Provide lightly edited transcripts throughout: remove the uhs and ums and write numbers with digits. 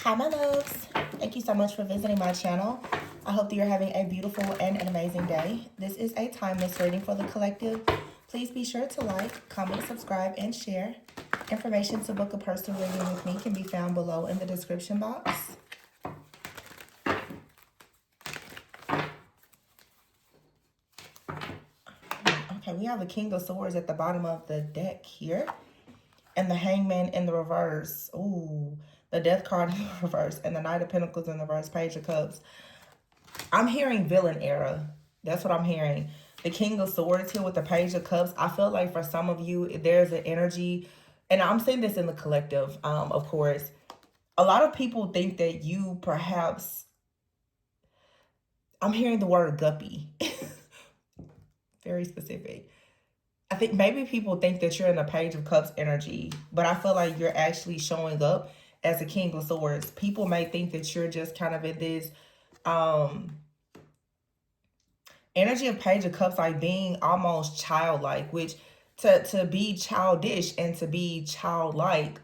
Hi my loves, thank you so much for visiting my channel. I hope that you're having a beautiful and an amazing day. This is a timeless reading for the collective. Please be sure to like, comment, subscribe, and share. Information to book a personal reading with me can be found below in the description box. Okay, we have the King of Swords at the bottom of the deck here, and the Hangman in the reverse. Ooh, the Death card in the reverse, and the Knight of Pentacles in the reverse, Page of Cups. I'm hearing villain era. That's what I'm hearing. The King of Swords here with the Page of Cups. I feel like for some of you, there's an energy, and I'm saying this in the collective, of course. A lot of people think that you perhaps, I'm hearing the word guppy. Very specific. I think maybe people think that you're in the Page of Cups energy, but I feel like you're actually showing up as a King of Swords. People may think that you're just kind of in this energy of Page of Cups, like being almost childlike, which to be childish and to be childlike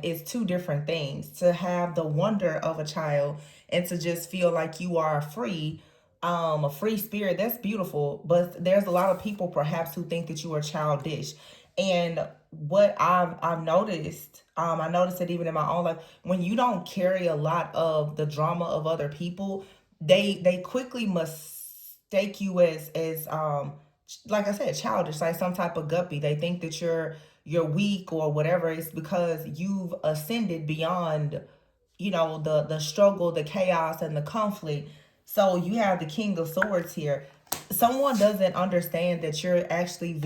is two different things. To have the wonder of a child and to just feel like you are free, a free spirit, that's beautiful. But there's a lot of people perhaps who think that you are childish. And what I've noticed, I noticed it even in my own life, when you don't carry a lot of the drama of other people, they quickly mistake you as like I said, childish, like some type of guppy. They think that you're weak or whatever. It's because you've ascended beyond, you know, the struggle, the chaos, and the conflict. So you have the King of Swords here. Someone doesn't understand that you're actually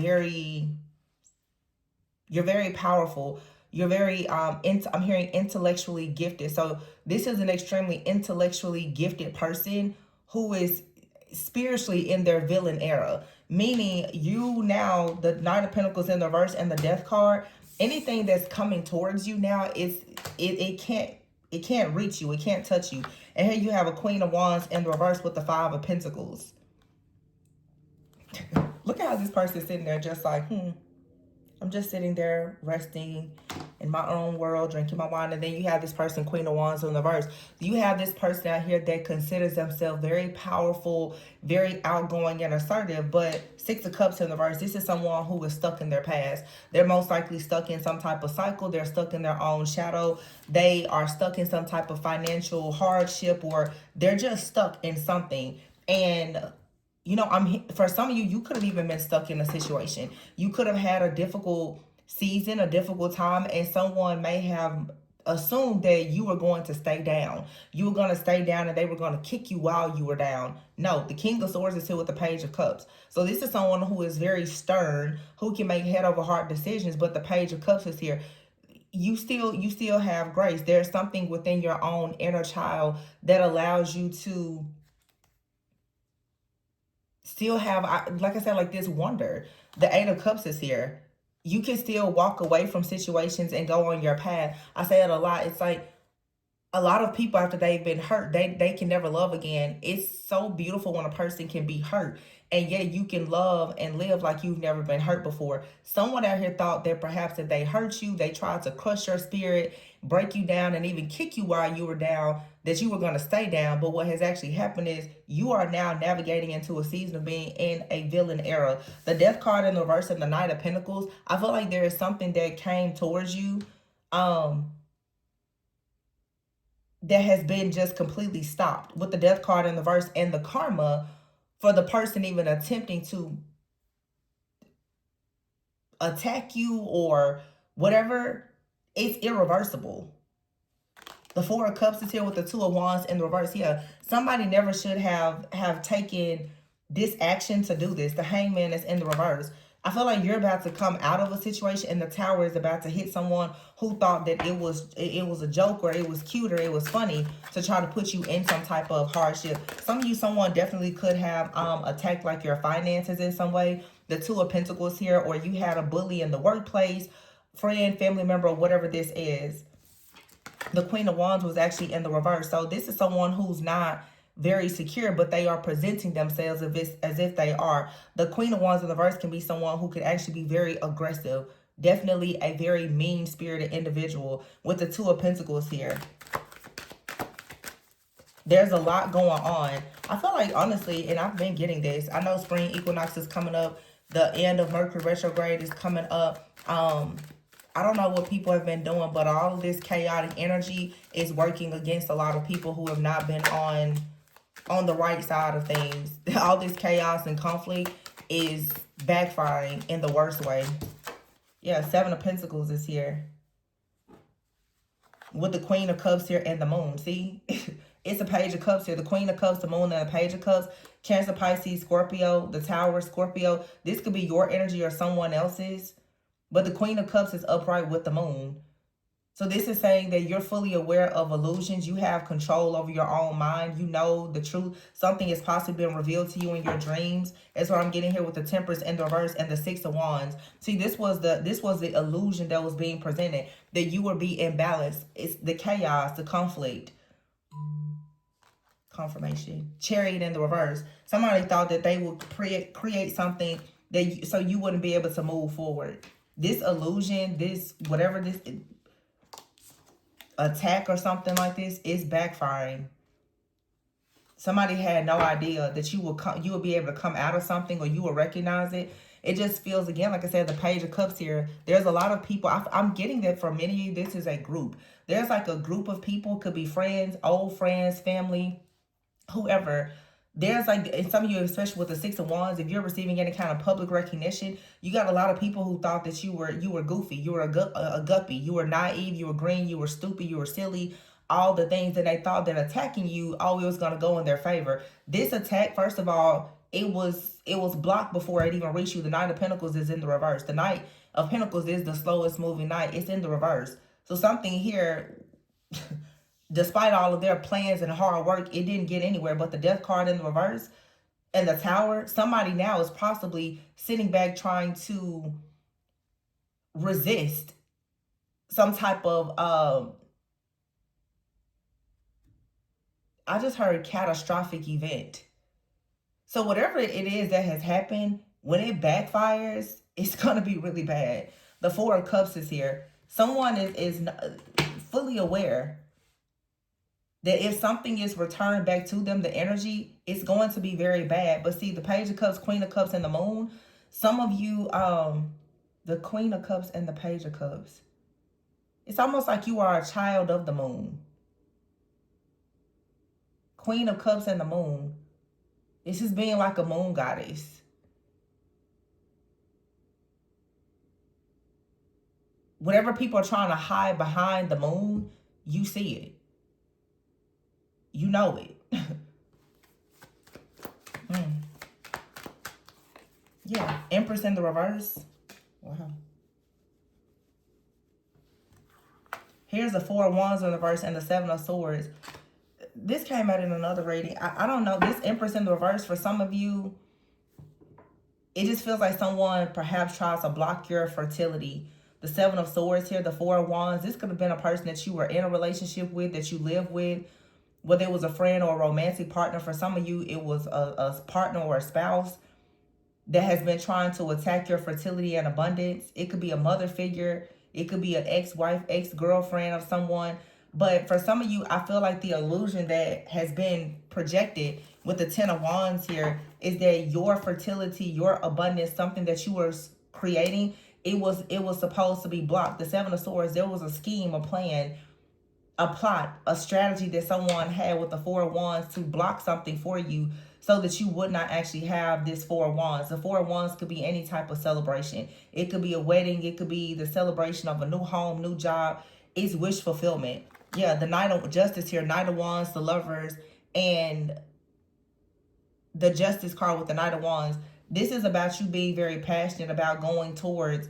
you're very powerful. You're very I'm hearing intellectually gifted. So this is an extremely intellectually gifted person who is spiritually in their villain era, meaning you now, the Knight of Pentacles in the reverse and the Death card, anything that's coming towards you now, it can't reach you, it can't touch you. And here you have a Queen of Wands in the reverse with the Five of Pentacles. Look at how this person's sitting there just like, I'm just sitting there resting in my own world, drinking my wine. And then you have this person, Queen of Wands in the reverse. You have this person out here that considers themselves very powerful, very outgoing and assertive. But Six of Cups in the reverse, this is someone who is stuck in their past. They're most likely stuck in some type of cycle. They're stuck in their own shadow. They are stuck in some type of financial hardship, or they're just stuck in something. And you know, for some of you, you could have even been stuck in a situation. You could have had a difficult season, a difficult time, and someone may have assumed that you were going to stay down. You were going to stay down and they were going to kick you while you were down. No, the King of Swords is here with the Page of Cups. So this is someone who is very stern, who can make head over heart decisions, but the Page of Cups is here. You still have grace. There's something within your own inner child that allows you to still have, like I said, like this wonder. The Eight of Cups is here. You can still walk away from situations and go on your path. I say it a lot. It's like a lot of people, after they've been hurt, they can never love again. It's so beautiful when a person can be hurt and yet you can love and live like you've never been hurt before. Someone out here thought that perhaps if they hurt you, they tried to crush your spirit, break you down, and even kick you while you were down, that you were going to stay down. But what has actually happened is you are now navigating into a season of being in a villain era. The Death card in the reverse and the Knight of Pentacles, I feel like there is something that came towards you that has been just completely stopped with the Death card in the verse, and the karma for the person even attempting to attack you or whatever, it's irreversible. The Four of Cups is here with the Two of Wands in the reverse. Yeah, somebody never should have taken this action to do this. The Hangman is in the reverse. I feel like you're about to come out of a situation and the Tower is about to hit someone who thought that it was a joke or it was cute or it was funny to try to put you in some type of hardship. Some of you, someone definitely could have attacked like your finances in some way. The Two of Pentacles here, or you had a bully in the workplace, friend, family member, or whatever this is. The Queen of Wands was actually in the reverse. So this is someone who's not very secure, but they are presenting themselves as if they are. The Queen of Wands in the reverse can be someone who could actually be very aggressive. Definitely a very mean-spirited individual with the Two of Pentacles here. There's a lot going on. I feel like, honestly, and I've been getting this. I know spring equinox is coming up. The end of Mercury retrograde is coming up. I don't know what people have been doing, but all of this chaotic energy is working against a lot of people who have not been on the right side of things. All this chaos and conflict is backfiring in the worst way. Yeah, Seven of Pentacles is here. With the Queen of Cups here and the Moon. See? It's a Page of Cups here. The Queen of Cups, the Moon, and the Page of Cups. Cancer, Pisces, Scorpio, the Tower, Scorpio. This could be your energy or someone else's. But the Queen of Cups is upright with the Moon. So this is saying that you're fully aware of illusions. You have control over your own mind. You know the truth. Something is possibly been revealed to you in your dreams. That's what I'm getting here with the Temperance in the reverse and the Six of Wands. See, this was the illusion that was being presented, that you would be imbalanced. It's the chaos, the conflict. Confirmation. Chariot in the reverse. Somebody thought that they would create something that so you wouldn't be able to move forward. This illusion, this whatever this attack or something like this is backfiring. Somebody had no idea that you would be able to come out of something, or you will recognize it. It just feels, again, like I said, the Page of Cups here. There's a lot of people. I'm getting that for many of you, this is a group. There's like a group of people, could be friends, old friends, family, whoever. There's like, and some of you, especially with the Six of Wands, if you're receiving any kind of public recognition, you got a lot of people who thought that you were goofy, you were a guppy, you were naive, you were green, you were stupid, you were silly, all the things that they thought that attacking you always was going to go in their favor. This attack, first of all, it was blocked before it even reached you. The Knight of Pentacles is in the reverse. The Knight of Pentacles is the slowest moving knight. It's in the reverse. So something here, despite all of their plans and hard work, it didn't get anywhere. But the Death card in the reverse and the Tower, somebody now is possibly sitting back trying to resist some type of, I just heard catastrophic event. So whatever it is that has happened, when it backfires, it's going to be really bad. The Four of Cups is here. Someone is fully aware that if something is returned back to them, the energy, it's going to be very bad. But see, the Page of Cups, Queen of Cups, and the Moon, some of you, the Queen of Cups and the Page of Cups, it's almost like you are a child of the Moon. Queen of Cups and the Moon, it's just being like a moon goddess. Whatever people are trying to hide behind the moon, you see it. You know it. Yeah, Empress in the reverse. Wow. Here's the Four of Wands in the reverse and the Seven of Swords. This came out in another reading. I don't know. This Empress in the reverse, for some of you, it just feels like someone perhaps tries to block your fertility. The Seven of Swords here, the Four of Wands. This could have been a person that you were in a relationship with, that you live with, whether it was a friend or a romantic partner. For some of you, it was a partner or a spouse that has been trying to attack your fertility and abundance. It could be a mother figure. It could be an ex-wife, ex-girlfriend of someone. But for some of you, I feel like the illusion that has been projected with the Ten of Wands here is that your fertility, your abundance, something that you were creating, it was supposed to be blocked. The Seven of Swords, there was a scheme, a plan, a plot, a strategy that someone had with the Four of Wands to block something for you so that you would not actually have this Four of Wands. The Four of Wands could be any type of celebration. It could be a wedding. It could be the celebration of a new home, new job. It's wish fulfillment. Yeah, the Knight of Justice here, Knight of Wands, the Lovers, and the Justice card with the Knight of Wands. This is about you being very passionate about going towards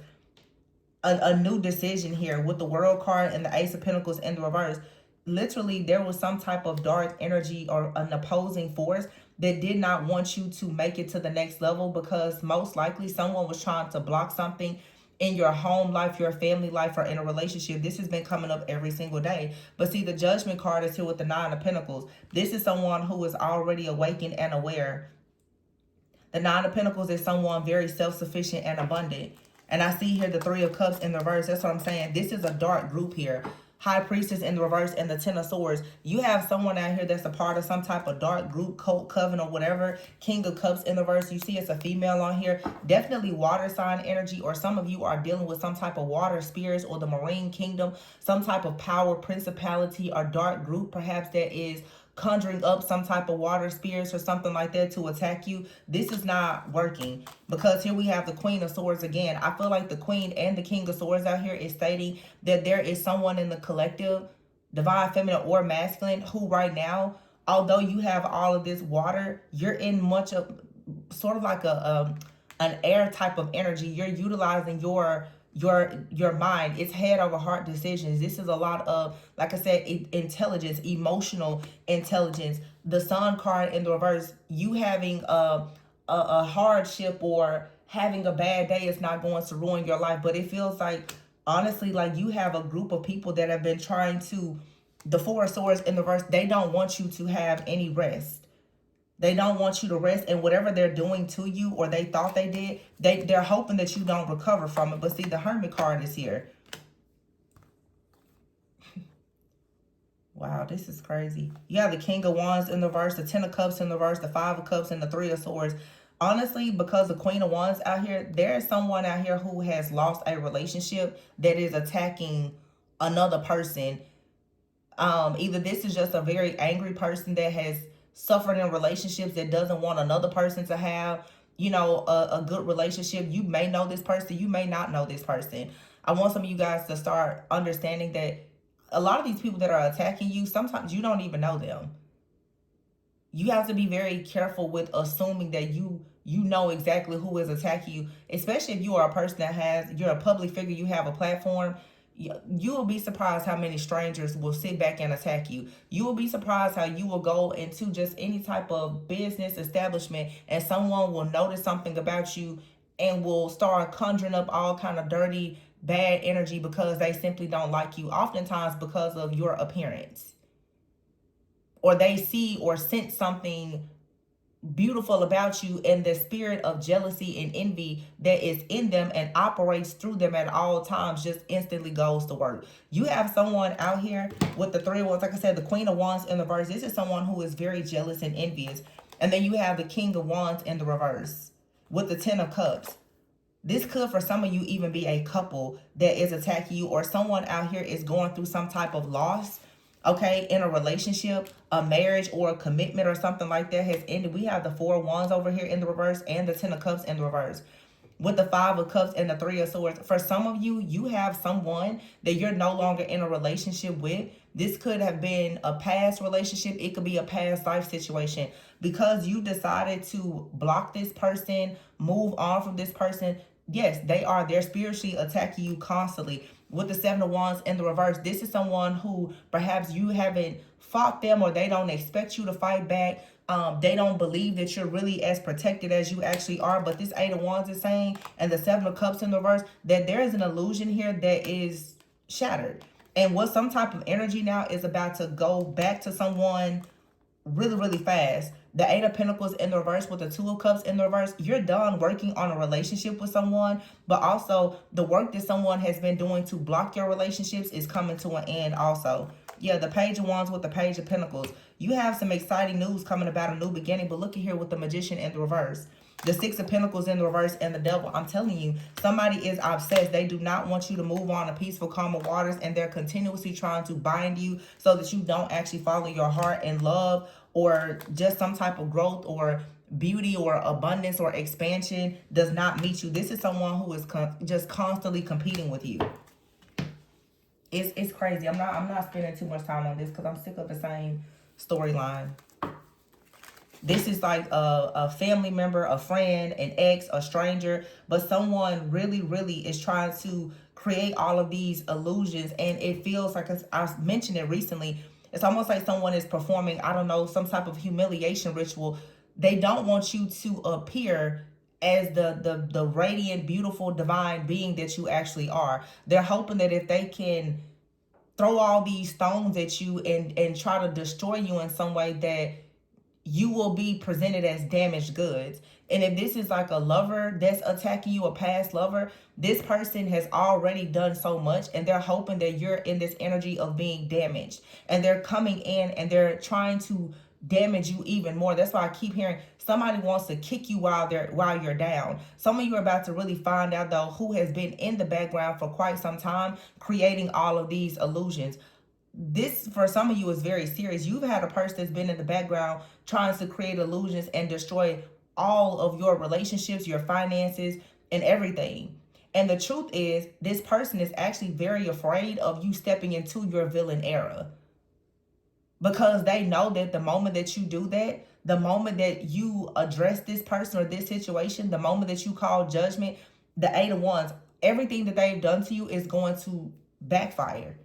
a new decision here with the World card and the Ace of Pentacles in the reverse. Literally, there was some type of dark energy or an opposing force that did not want you to make it to the next level, because most likely someone was trying to block something in your home life, your family life, or in a relationship. This has been coming up every single day. But see, the Judgment card is here with the Nine of Pentacles. This is someone who is already awakened and aware. The Nine of Pentacles is someone very self-sufficient and abundant. And I see here the Three of Cups in the reverse. That's what I'm saying. This is a dark group here. High Priestess in the reverse, and the Ten of Swords. You have someone out here that's a part of some type of dark group, cult, coven, or whatever. King of Cups in the reverse. You see it's a female on here. Definitely water sign energy, or some of you are dealing with some type of water spirits or the marine kingdom, some type of power, principality, or dark group perhaps that is conjuring up some type of water spirits or something like that to attack you. This is not working, because here we have the Queen of Swords again. I feel like the Queen and the King of Swords out here is stating that there is someone in the collective, divine feminine or masculine, who right now, although you have all of this water, you're in much of sort of like an air type of energy. You're utilizing your mind. It's head over heart decisions. This is a lot of, like I said, intelligence, emotional intelligence. The Sun card in the reverse, you having a hardship or having a bad day is not going to ruin your life, but it feels like, honestly, like you have a group of people that have been trying to, the Four of Swords in the reverse, they don't want you to have any rest. They don't want you to rest, and whatever they're doing to you, or they thought they did, they're hoping that you don't recover from it. But see, the Hermit card is here. Wow, this is crazy. You have the King of Wands in the reverse, the Ten of Cups in the reverse, the Five of Cups, and the Three of Swords. Honestly, because the Queen of Wands out here, there is someone out here who has lost a relationship that is attacking another person. Either this is just a very angry person that has suffered in relationships that doesn't want another person to have, you know, a good relationship. You may know this person, you may not know this person. I want some of you guys to start understanding that a lot of these people that are attacking you, sometimes you don't even know them. You have to be very careful with assuming that you know exactly who is attacking you, especially if you are a person that you're a public figure, you have a platform. You will be surprised how many strangers will sit back and attack you. You will be surprised how you will go into just any type of business establishment and someone will notice something about you and will start conjuring up all kind of dirty, bad energy because they simply don't like you, oftentimes because of your appearance. Or they see or sense something beautiful about you, and the spirit of jealousy and envy that is in them and operates through them at all times just instantly goes to work. You have someone out here with the Three of Wands, like I said, the Queen of Wands in the reverse. This is someone who is very jealous and envious. And then you have the King of Wands in the reverse with the Ten of Cups. This could, for some of you, even be a couple that is attacking you, or someone out here is going through some type of loss, okay, in a relationship, a marriage, or a commitment or something like that has ended. We have the Four of Wands over here in the reverse and the Ten of Cups in the reverse with the Five of Cups and the Three of Swords. For some of you, you have someone that you're no longer in a relationship with. This could have been a past relationship. It could be a past life situation. Because you decided to block this person, move on from this person, yes, they're spiritually attacking you constantly. With the Seven of Wands in the reverse, this is someone who perhaps you haven't fought them, or they don't expect you to fight back. They don't believe that you're really as protected as you actually are. But this Eight of Wands is saying, and the Seven of Cups in the reverse, that there is an illusion here that is shattered. And what some type of energy now is about to go back to someone really, really fast. The Eight of Pentacles in the reverse with the Two of Cups in the reverse. You're done working on a relationship with someone, but also the work that someone has been doing to block your relationships is coming to an end also. Yeah, the Page of Wands with the Page of Pentacles. You have some exciting news coming about a new beginning, but look at here with the Magician in the reverse. The Six of Pentacles in the reverse and the Devil. I'm telling you, somebody is obsessed. They do not want you to move on to peaceful, calmer waters, and they're continuously trying to bind you so that you don't actually follow your heart and love, or just some type of growth or beauty or abundance or expansion does not meet you. This is someone who is just constantly competing with you. It's crazy. I'm not spending too much time on this because I'm sick of the same storyline. This is like a family member, a friend, an ex, a stranger, but someone really, really is trying to create all of these illusions, and it feels like, I mentioned it recently, it's almost like someone is performing, I don't know, some type of humiliation ritual. They don't want you to appear as the radiant, beautiful, divine being that you actually are. They're hoping that if they can throw all these stones at you and try to destroy you in some way, that you will be presented as damaged goods. And if this is like a lover that's attacking you, a past lover, this person has already done so much and they're hoping that you're in this energy of being damaged. And they're coming in and they're trying to damage you even more. That's why I keep hearing somebody wants to kick you while you're down. Some of you are about to really find out though who has been in the background for quite some time creating all of these illusions. This for some of you is very serious. You've had a person that's been in the background trying to create illusions and destroy all of your relationships, your finances, and everything. And the truth is, this person is actually very afraid of you stepping into your villain era, because they know that the moment that you do that, the moment that you address this person or this situation, the moment that you call judgment, the Eight of Wands, everything that they've done to you is going to backfire.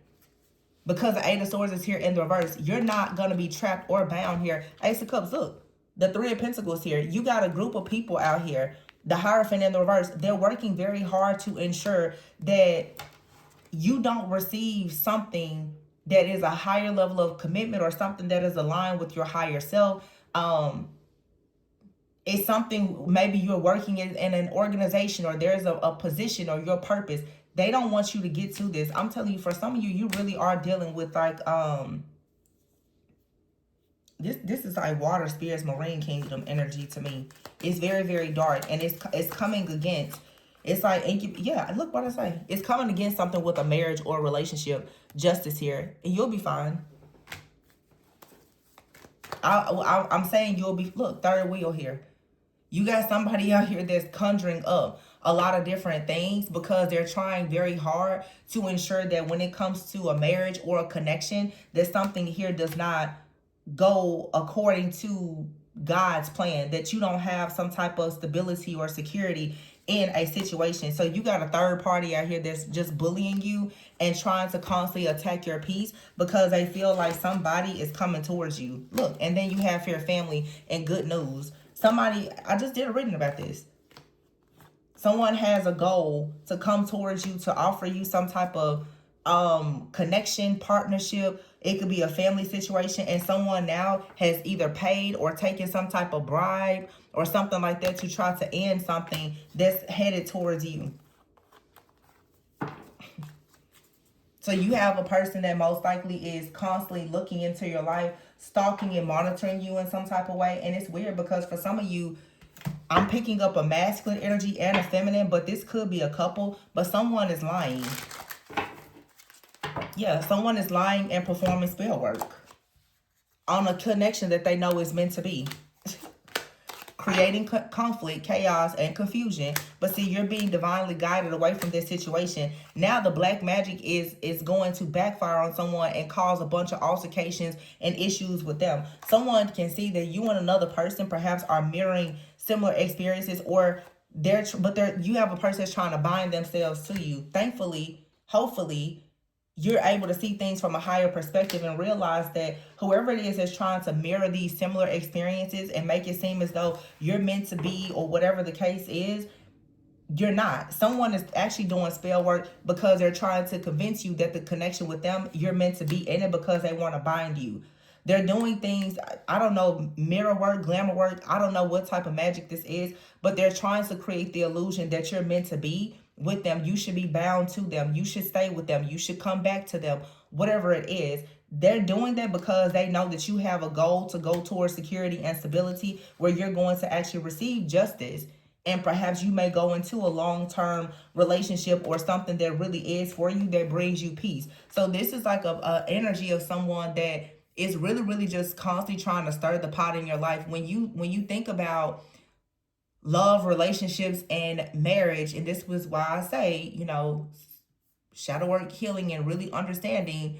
Because the Eight of Swords is here in the reverse, you're not going to be trapped or bound here. Ace of Cups, look, the Three of Pentacles here. You got a group of people out here, the Hierophant in the reverse. They're working very hard to ensure that you don't receive something that is a higher level of commitment or something that is aligned with your higher self. It's something, maybe you're working in an organization or there's a position or your purpose. They don't want you to get to this. I'm telling you, for some of you, you really are dealing with like, this is like water spirits, marine kingdom energy to me. It's very, very dark, and it's coming against, it's like, yeah, look what I say. It's coming against something with a marriage or a relationship. Justice here, and you'll be fine. I'm saying you'll be, look, third wheel here. You got somebody out here that's conjuring up a lot of different things because they're trying very hard to ensure that when it comes to a marriage or a connection, that something here does not go according to God's plan, that you don't have some type of stability or security in a situation. So you got a third party out here that's just bullying you and trying to constantly attack your peace because they feel like somebody is coming towards you. Look, and then you have your family and good news. Somebody, I just did a reading about this. Someone has a goal to come towards you, to offer you some type of connection, partnership. It could be a family situation, and someone now has either paid or taken some type of bribe or something like that to try to end something that's headed towards you. So you have a person that most likely is constantly looking into your life, stalking and monitoring you in some type of way. And it's weird because for some of you, I'm picking up a masculine energy and a feminine, but this could be a couple, but someone is lying. Yeah, someone is lying and performing spell work on a connection that they know is meant to be. Creating conflict, chaos, and confusion. But see, you're being divinely guided away from this situation. Now the black magic is going to backfire on someone and cause a bunch of altercations and issues with them. Someone can see that you and another person perhaps are mirroring similar experiences, or you have a person that's trying to bind themselves to you. Thankfully, hopefully, you're able to see things from a higher perspective and realize that whoever it is trying to mirror these similar experiences and make it seem as though you're meant to be, or whatever the case is, you're not. Someone is actually doing spell work because they're trying to convince you that the connection with them, you're meant to be in it because they want to bind you. They're doing things, I don't know, mirror work, glamour work. I don't know what type of magic this is, but they're trying to create the illusion that you're meant to be with them. You should be bound to them. You should stay with them. You should come back to them, whatever it is. They're doing that because they know that you have a goal to go towards security and stability where you're going to actually receive justice. And perhaps you may go into a long-term relationship or something that really is for you, that brings you peace. So this is like a energy of someone that is really, really just constantly trying to stir the pot in your life. When you think about love, relationships, and marriage, and this was why I say, shadow work, healing, and really understanding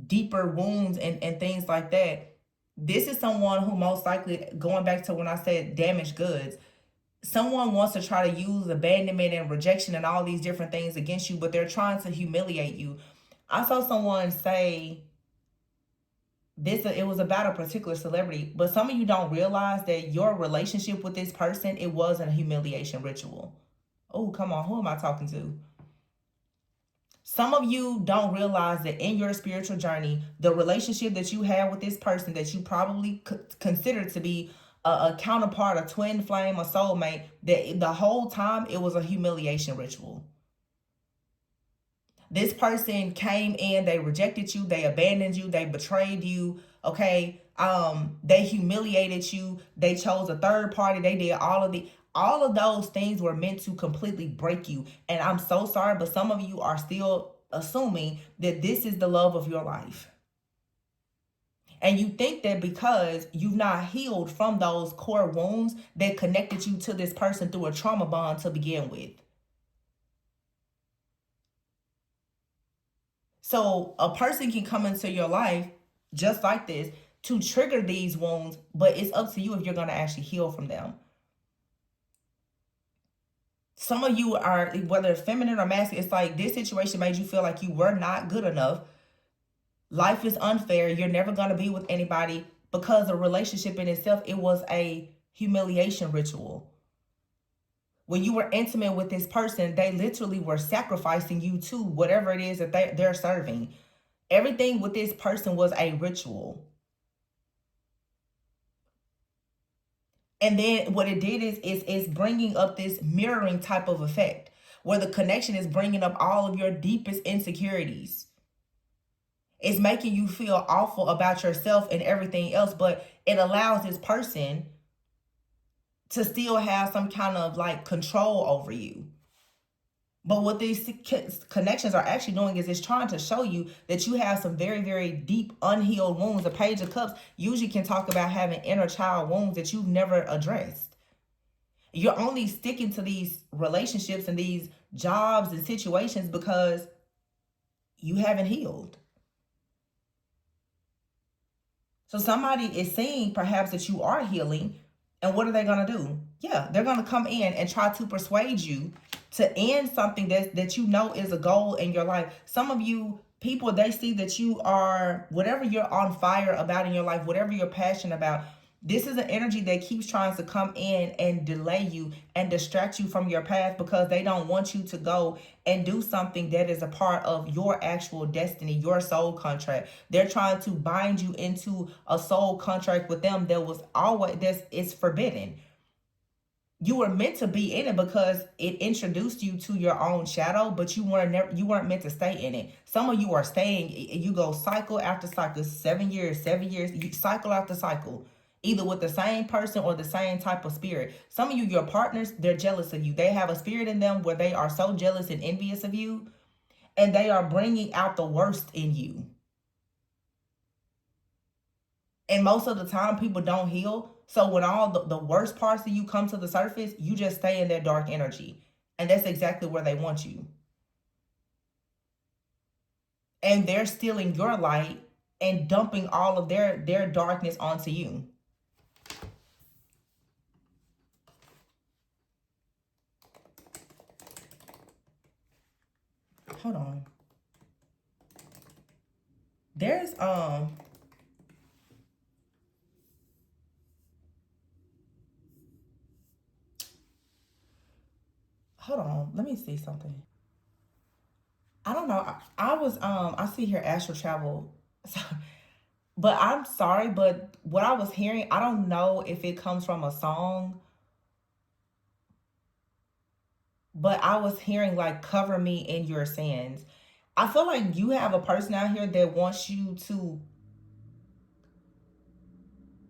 deeper wounds and things like that. This is someone who most likely, going back to when I said damaged goods, someone wants to try to use abandonment and rejection and all these different things against you, but they're trying to humiliate you. I saw someone say this, it was about a particular celebrity, but some of you don't realize that your relationship with this person, it wasn't a humiliation ritual. Oh, come on, who am I talking to? Some of you don't realize that in your spiritual journey, the relationship that you have with this person that you probably consider to be a counterpart, a twin flame, a soulmate, that the whole time it was a humiliation ritual. This person came in, they rejected you, they abandoned you, they betrayed you, okay? They humiliated you, they chose a third party, they did all of those things were meant to completely break you. And I'm so sorry, but some of you are still assuming that this is the love of your life. And you think that because you've not healed from those core wounds that connected you to this person through a trauma bond to begin with. So a person can come into your life just like this to trigger these wounds, but it's up to you if you're going to actually heal from them. Some of you are, whether it's feminine or masculine, it's like this situation made you feel like you were not good enough. Life is unfair. You're never going to be with anybody, because a relationship in itself, it was a humiliation ritual. When you were intimate with this person, they literally were sacrificing you to whatever it is that they're serving. Everything with this person was a ritual. And then what it did is bringing up this mirroring type of effect, where the connection is bringing up all of your deepest insecurities. It's making you feel awful about yourself and everything else, but it allows this person to still have some kind of like control over you. But what these connections are actually doing is it's trying to show you that you have some very, very deep unhealed wounds. The Page of Cups usually can talk about having inner child wounds that you've never addressed. You're only sticking to these relationships and these jobs and situations because you haven't healed. So somebody is seeing perhaps that you are healing, and what are they going to do? Yeah, they're going to come in and try to persuade you to end something that you know is a goal in your life. Some of you people, they see that you are, whatever you're on fire about in your life, whatever you're passionate about, this is an energy that keeps trying to come in and delay you and distract you from your path, because they don't want you to go and do something that is a part of your actual destiny, your soul contract. They're trying to bind you into a soul contract with them that was always, it's forbidden. You were meant to be in it because it introduced you to your own shadow, but you weren't meant to stay in it. Some of you are staying, you go cycle after cycle, 7 years, you cycle after cycle, either with the same person or the same type of spirit. Some of you, your partners, they're jealous of you. They have a spirit in them where they are so jealous and envious of you, and they are bringing out the worst in you. And most of the time, people don't heal. So when all the worst parts of you come to the surface, you just stay in their dark energy. And that's exactly where they want you. And they're stealing your light and dumping all of their darkness onto you. Hold on. There's hold on, let me see something. I don't know. I was I see here astral travel. So, but I'm sorry, but what I was hearing, I don't know if it comes from a song, but I was hearing like cover me in your sins. I feel like you have a person out here that wants you to,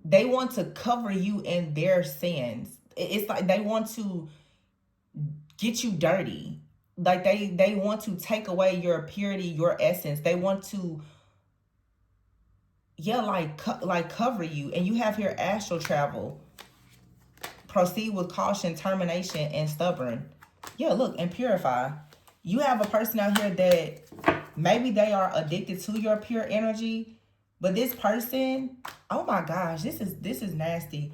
they want to cover you in their sins. It's like they want to get you dirty. Like they want to take away your purity, your essence. They want to, yeah, like cover you. And you have here astral travel. Proceed with caution, termination, and stubborn. Yeah, look, and purify. You have a person out here that maybe they are addicted to your pure energy, but this person, oh my gosh, this is nasty.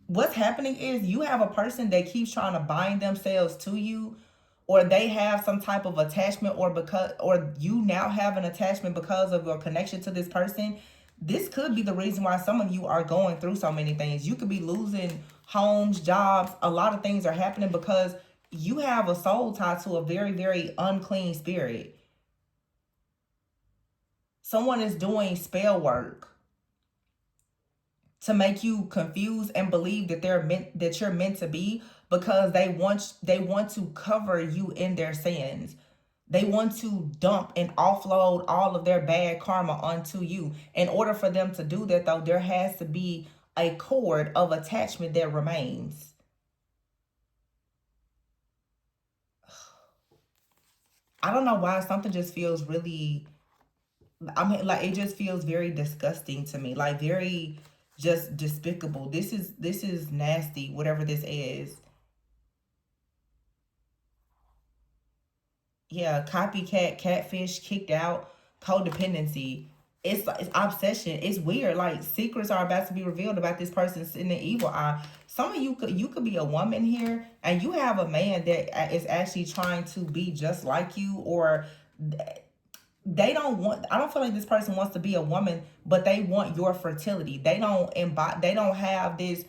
What's happening is you have a person that keeps trying to bind themselves to you, or they have some type of attachment, or you now have an attachment because of your connection to this person. This could be the reason why some of you are going through so many things. You could be losing homes, jobs. A lot of things are happening because you have a soul tie to a very, very unclean spirit. Someone is doing spell work to make you confused and believe that you're meant to be, because they want to cover you in their sins. They want to dump and offload all of their bad karma onto you. In order for them to do that, though, there has to be a cord of attachment that remains. I don't know why something just feels really, I mean, like, it just feels very disgusting to me, like very just despicable. This is nasty, whatever this is. Yeah, copycat, catfish, kicked out, codependency. It's obsession. It's weird. Like, secrets are about to be revealed about this person in the evil eye. Some of you could be a woman here, and you have a man that is actually trying to be just like you, or they don't want. I don't feel like this person wants to be a woman, but they want your fertility. They don't embody. They don't have this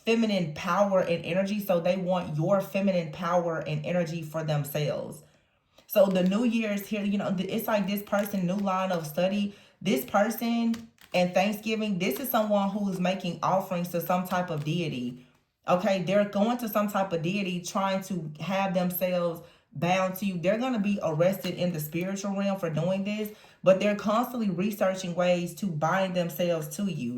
feminine power and energy, so they want your feminine power and energy for themselves. So the New Year's here, it's like this person, new line of study. This person and Thanksgiving, this is someone who is making offerings to some type of deity. Okay, they're going to some type of deity trying to have themselves bound to you. They're going to be arrested in the spiritual realm for doing this, but they're constantly researching ways to bind themselves to you.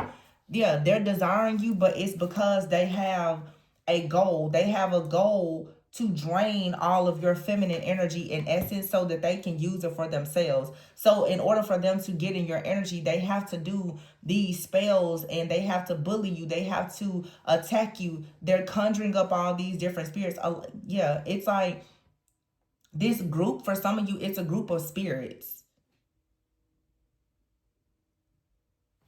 Yeah, they're desiring you, but it's because they have a goal. They have a goal to drain all of your feminine energy in essence, so that they can use it for themselves. So in order for them to get in your energy, they have to do these spells, and they have to bully you. They have to attack you. They're conjuring up all these different spirits. Yeah, it's like this group, for some of you, it's a group of spirits.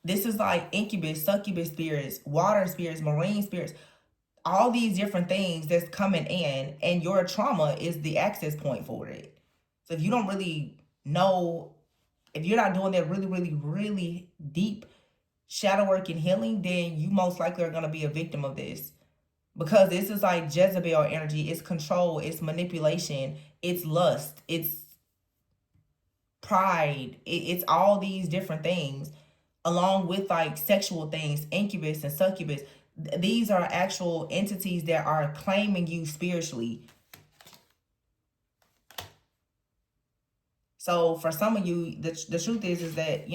This is like incubus, succubus spirits, water spirits, marine spirits, all these different things that's coming in, and your trauma is the access point for it. So if you don't really know, if you're not doing that really, really, really deep shadow work and healing, then you most likely are going to be a victim of this. Because this is like Jezebel energy. It's control, it's manipulation, it's lust, it's pride, it's all these different things, along with like sexual things, incubus and succubus. These are actual entities that are claiming you spiritually. So for some of you, the truth is that,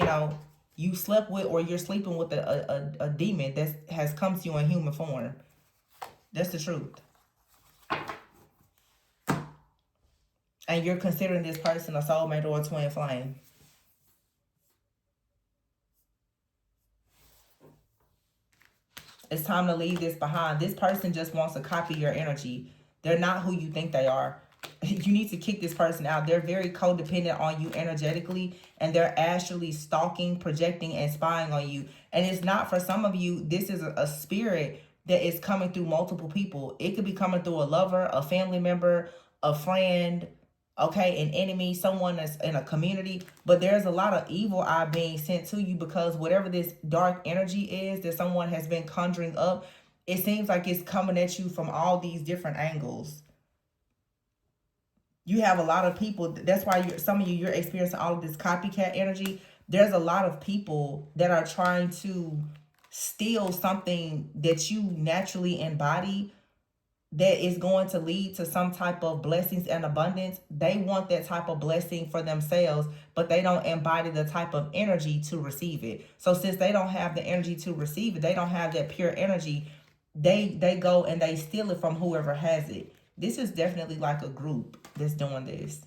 you slept with, or you're sleeping with a demon that has come to you in human form. That's the truth. And you're considering this person a soulmate or a twin flame. It's time to leave this behind. This person just wants to copy your energy. They're not who you think they are. You need to kick this person out. They're very codependent on you energetically, and they're actually stalking, projecting, and spying on you. And it's not, for some of you, this is a spirit that is coming through multiple people. It could be coming through a lover, a family member, a friend, okay, an enemy, someone that's in a community. But there's a lot of evil eye being sent to you, because whatever this dark energy is that someone has been conjuring up, it seems like it's coming at you from all these different angles. You have a lot of people. That's why some of you're experiencing all of this copycat energy. There's a lot of people that are trying to steal something that you naturally embody, that is going to lead to some type of blessings and abundance. They want that type of blessing for themselves, but they don't embody the type of energy to receive it. So since they don't have the energy to receive it, they don't have that pure energy, they go and they steal it from whoever has it. This is definitely like a group that's doing this.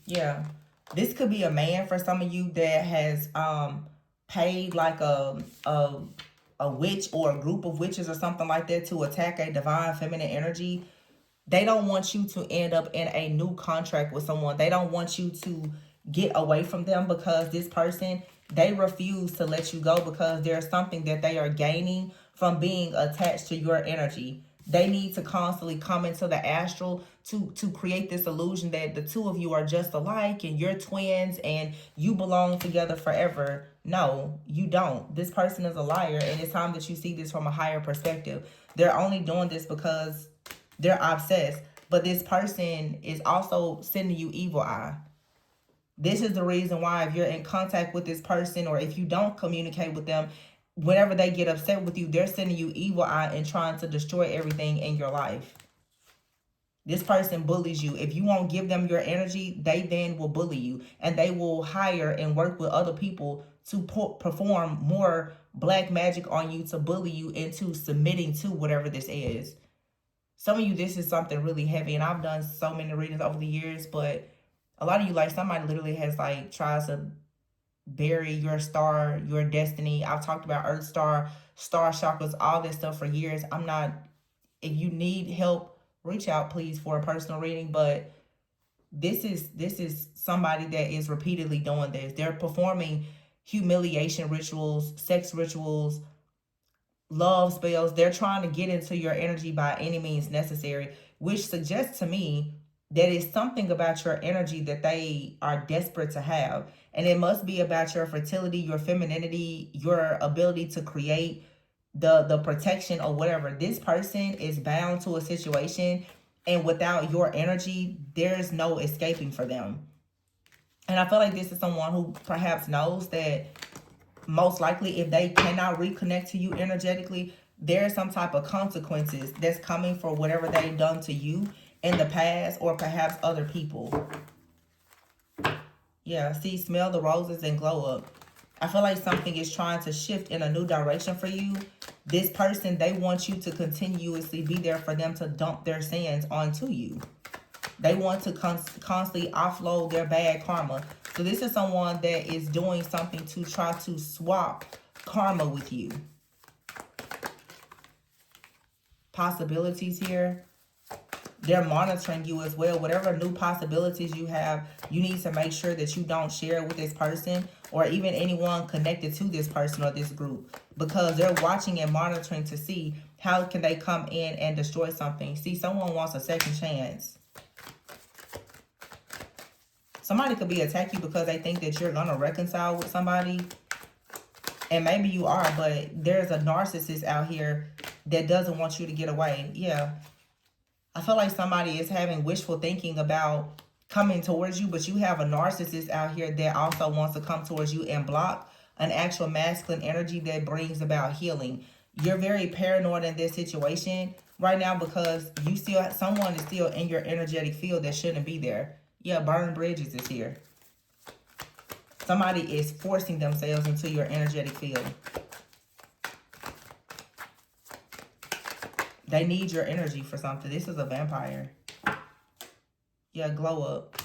Yeah. This could be a man for some of you that has paid like a witch or a group of witches or something like that to attack a divine feminine energy. They don't want you to end up in a new contract with someone. They don't want you to get away from them, because this person, they refuse to let you go, because there's something that they are gaining from being attached to your energy. They need to constantly come into the astral to create this illusion that the two of you are just alike and you're twins and you belong together forever. No, you don't. This person is a liar, and it's time that you see this from a higher perspective. They're only doing this because they're obsessed, but this person is also sending you evil eye. This is the reason why if you're in contact with this person or if you don't communicate with them, whenever they get upset with you, they're sending you evil eye and trying to destroy everything in your life. This person bullies you. If you won't give them your energy, they then will bully you. And they will hire and work with other people to perform more black magic on you to bully you into submitting to whatever this is. Some of you, this is something really heavy. And I've done so many readings over the years. But a lot of you, like somebody literally has like tries to bury your star, your destiny. I've talked about Earth Star, star chakras, all this stuff for years. I'm not, if you need help, reach out please for a personal reading. But this is somebody that is repeatedly doing this. They're performing humiliation rituals, sex rituals, love spells. They're trying to get into your energy by any means necessary, which suggests to me that it's something about your energy that they are desperate to have. And it must be about your fertility, your femininity, your ability to create, the protection or whatever. This person is bound to a situation, and without your energy, there's no escaping for them. And I feel like this is someone who perhaps knows that most likely if they cannot reconnect to you energetically, there's some type of consequences that's coming for whatever they've done to you in the past or perhaps other people. Yeah, see, smell the roses and glow up. I feel like something is trying to shift in a new direction for you. This person, they want you to continuously be there for them to dump their sins onto you. They want to constantly offload their bad karma. So this is someone that is doing something to try to swap karma with you. Possibilities here. They're monitoring you as well. Whatever new possibilities you have, you need to make sure that you don't share with this person or even anyone connected to this person or this group, because they're watching and monitoring to see how can they come in and destroy something. See, someone wants a second chance. Somebody could be attacking you because they think that you're going to reconcile with somebody. And maybe you are, but there's a narcissist out here that doesn't want you to get away. Yeah. I feel like somebody is having wishful thinking about coming towards you, but you have a narcissist out here that also wants to come towards you and block an actual masculine energy that brings about healing. You're very paranoid in this situation right now because you still, someone is still in your energetic field that shouldn't be there. Yeah, burn bridges is here. Somebody is forcing themselves into your energetic field. They need your energy for something. This is a vampire. Yeah, glow up.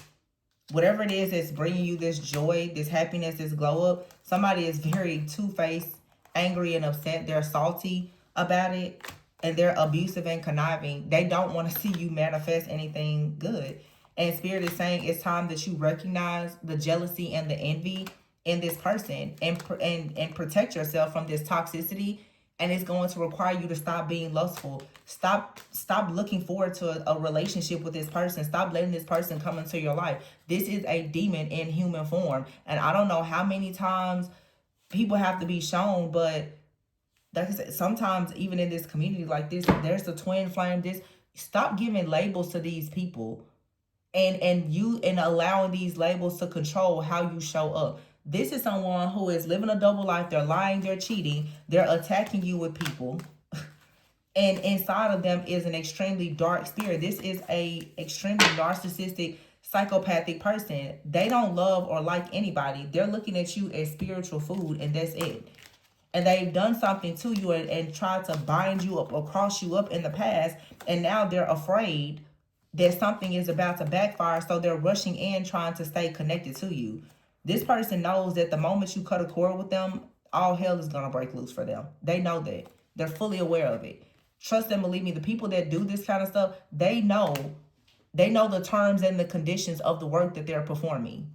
Whatever it is that's bringing you this joy, this happiness, this glow up, somebody is very two-faced, angry and upset. They're salty about it, and they're abusive and conniving. They don't want to see you manifest anything good. And Spirit is saying it's time that you recognize the jealousy and the envy in this person and protect yourself from this toxicity. And it's going to require you to stop being lustful. Stop looking forward to a relationship with this person. Stop letting this person come into your life. This is a demon in human form. And I don't know how many times people have to be shown, but like I said, sometimes even in this community like this, there's the twin flame. Stop giving labels to these people and allowing these labels to control how you show up. This is someone who is living a double life. They're lying, they're cheating, they're attacking you with people. And inside of them is an extremely dark spirit. This is a extremely narcissistic, psychopathic person. They don't love or like anybody. They're looking at you as spiritual food, and that's it. And they've done something to you and tried to bind you up or cross you up in the past. And now they're afraid that something is about to backfire. So they're rushing in trying to stay connected to you. This person knows that the moment you cut a cord with them, all hell is going to break loose for them. They know that. They're fully aware of it. Trust and believe me, the people that do this kind of stuff, they know the terms and the conditions of the work that they're performing.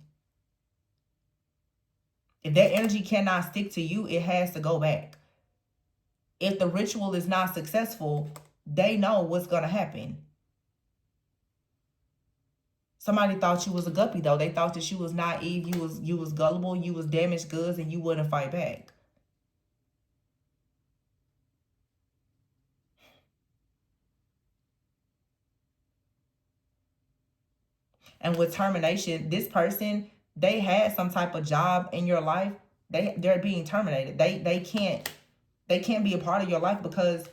If that energy cannot stick to you, it has to go back. If the ritual is not successful, they know what's going to happen. Somebody thought you was a guppy, though. They thought that you was naive, you was gullible, you was damaged goods, and you wouldn't fight back. And with termination, this person, they had some type of job in your life, they're being terminated. They can't be a part of your life because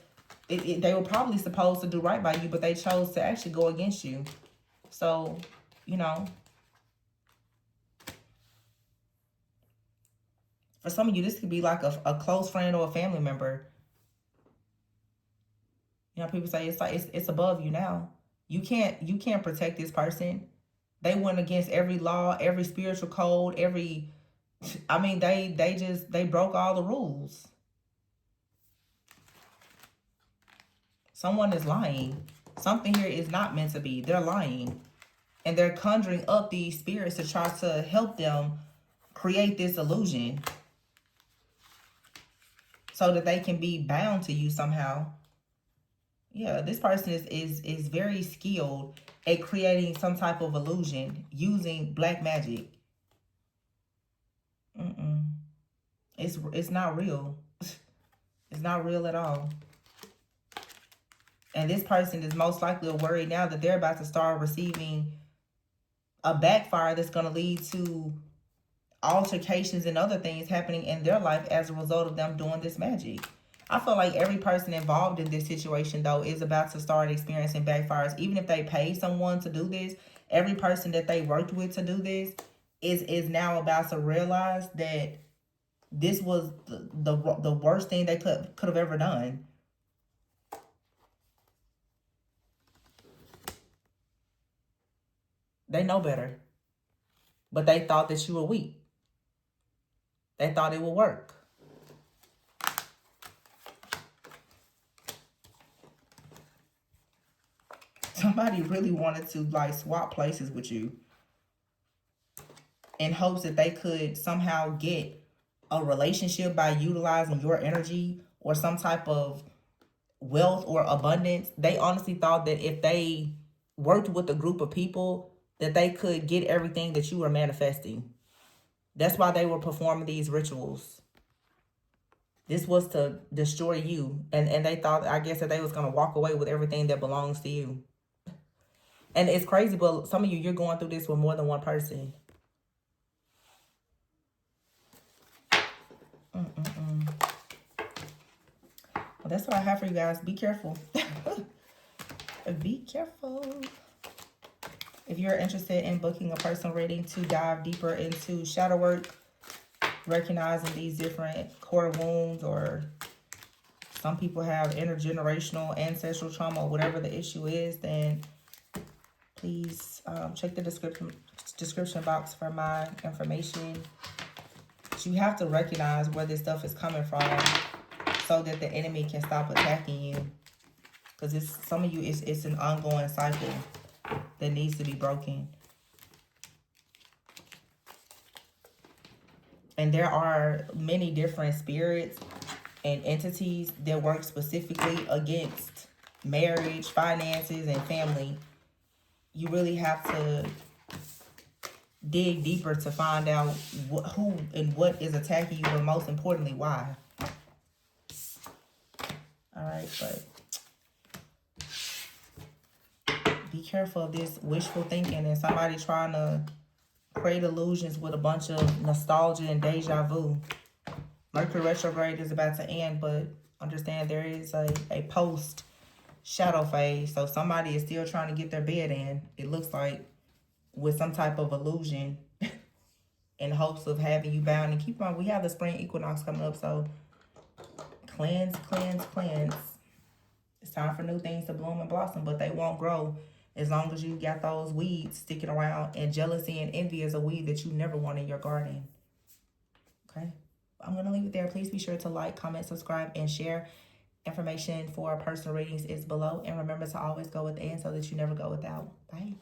they were probably supposed to do right by you, but they chose to actually go against you. So, you know, for some of you, this could be like a close friend or a family member. You know, people say it's like it's above you now. You can't protect this person. They went against every law, every spiritual code, every. I mean, they broke all the rules. Someone is lying. Something here is not meant to be. They're lying, and they're conjuring up these spirits to try to help them create this illusion, so that they can be bound to you somehow. Yeah, this person is very skilled at creating some type of illusion using black magic. It's not real. It's not real at all. And this person is most likely worried now that they're about to start receiving a backfire that's going to lead to altercations and other things happening in their life as a result of them doing this magic. I feel like every person involved in this situation, though, is about to start experiencing backfires. Even if they pay someone to do this, every person that they worked with to do this is now about to realize that this was the worst thing they could have ever done. They know better. But they thought that you were weak. They thought it would work. Somebody really wanted to like swap places with you in hopes that they could somehow get a relationship by utilizing your energy or some type of wealth or abundance. They honestly thought that if they worked with a group of people that they could get everything that you were manifesting. That's why they were performing these rituals. This was to destroy you. And they thought, I guess, that they was going to walk away with everything that belongs to you. And it's crazy, but some of you, you're going through this with more than one person. Well, that's what I have for you guys. Be careful. Be careful. If you're interested in booking a personal reading to dive deeper into shadow work, recognizing these different core wounds, or some people have intergenerational ancestral trauma, or whatever the issue is, then please check the description box for my information. You have to recognize where this stuff is coming from so that the enemy can stop attacking you. Because some of you, it's an ongoing cycle that needs to be broken. And there are many different spirits and entities that work specifically against marriage, finances, and family. You really have to dig deeper to find out who and what is attacking you, but most importantly, why. All right, but be careful of this wishful thinking and somebody trying to create illusions with a bunch of nostalgia and deja vu. Mercury retrograde is about to end, but understand there is a post shadow phase. So somebody is still trying to get their bed in, it looks like, with some type of illusion in hopes of having you bound. And keep in mind, we have the spring equinox coming up, so cleanse, cleanse, cleanse. It's time for new things to bloom and blossom, but they won't grow as long as you got those weeds sticking around. And jealousy and envy is a weed that you never want in your garden. Okay? I'm going to leave it there. Please be sure to like, comment, subscribe, and share. Information for personal readings is below. And remember to always go within so that you never go without. Bye.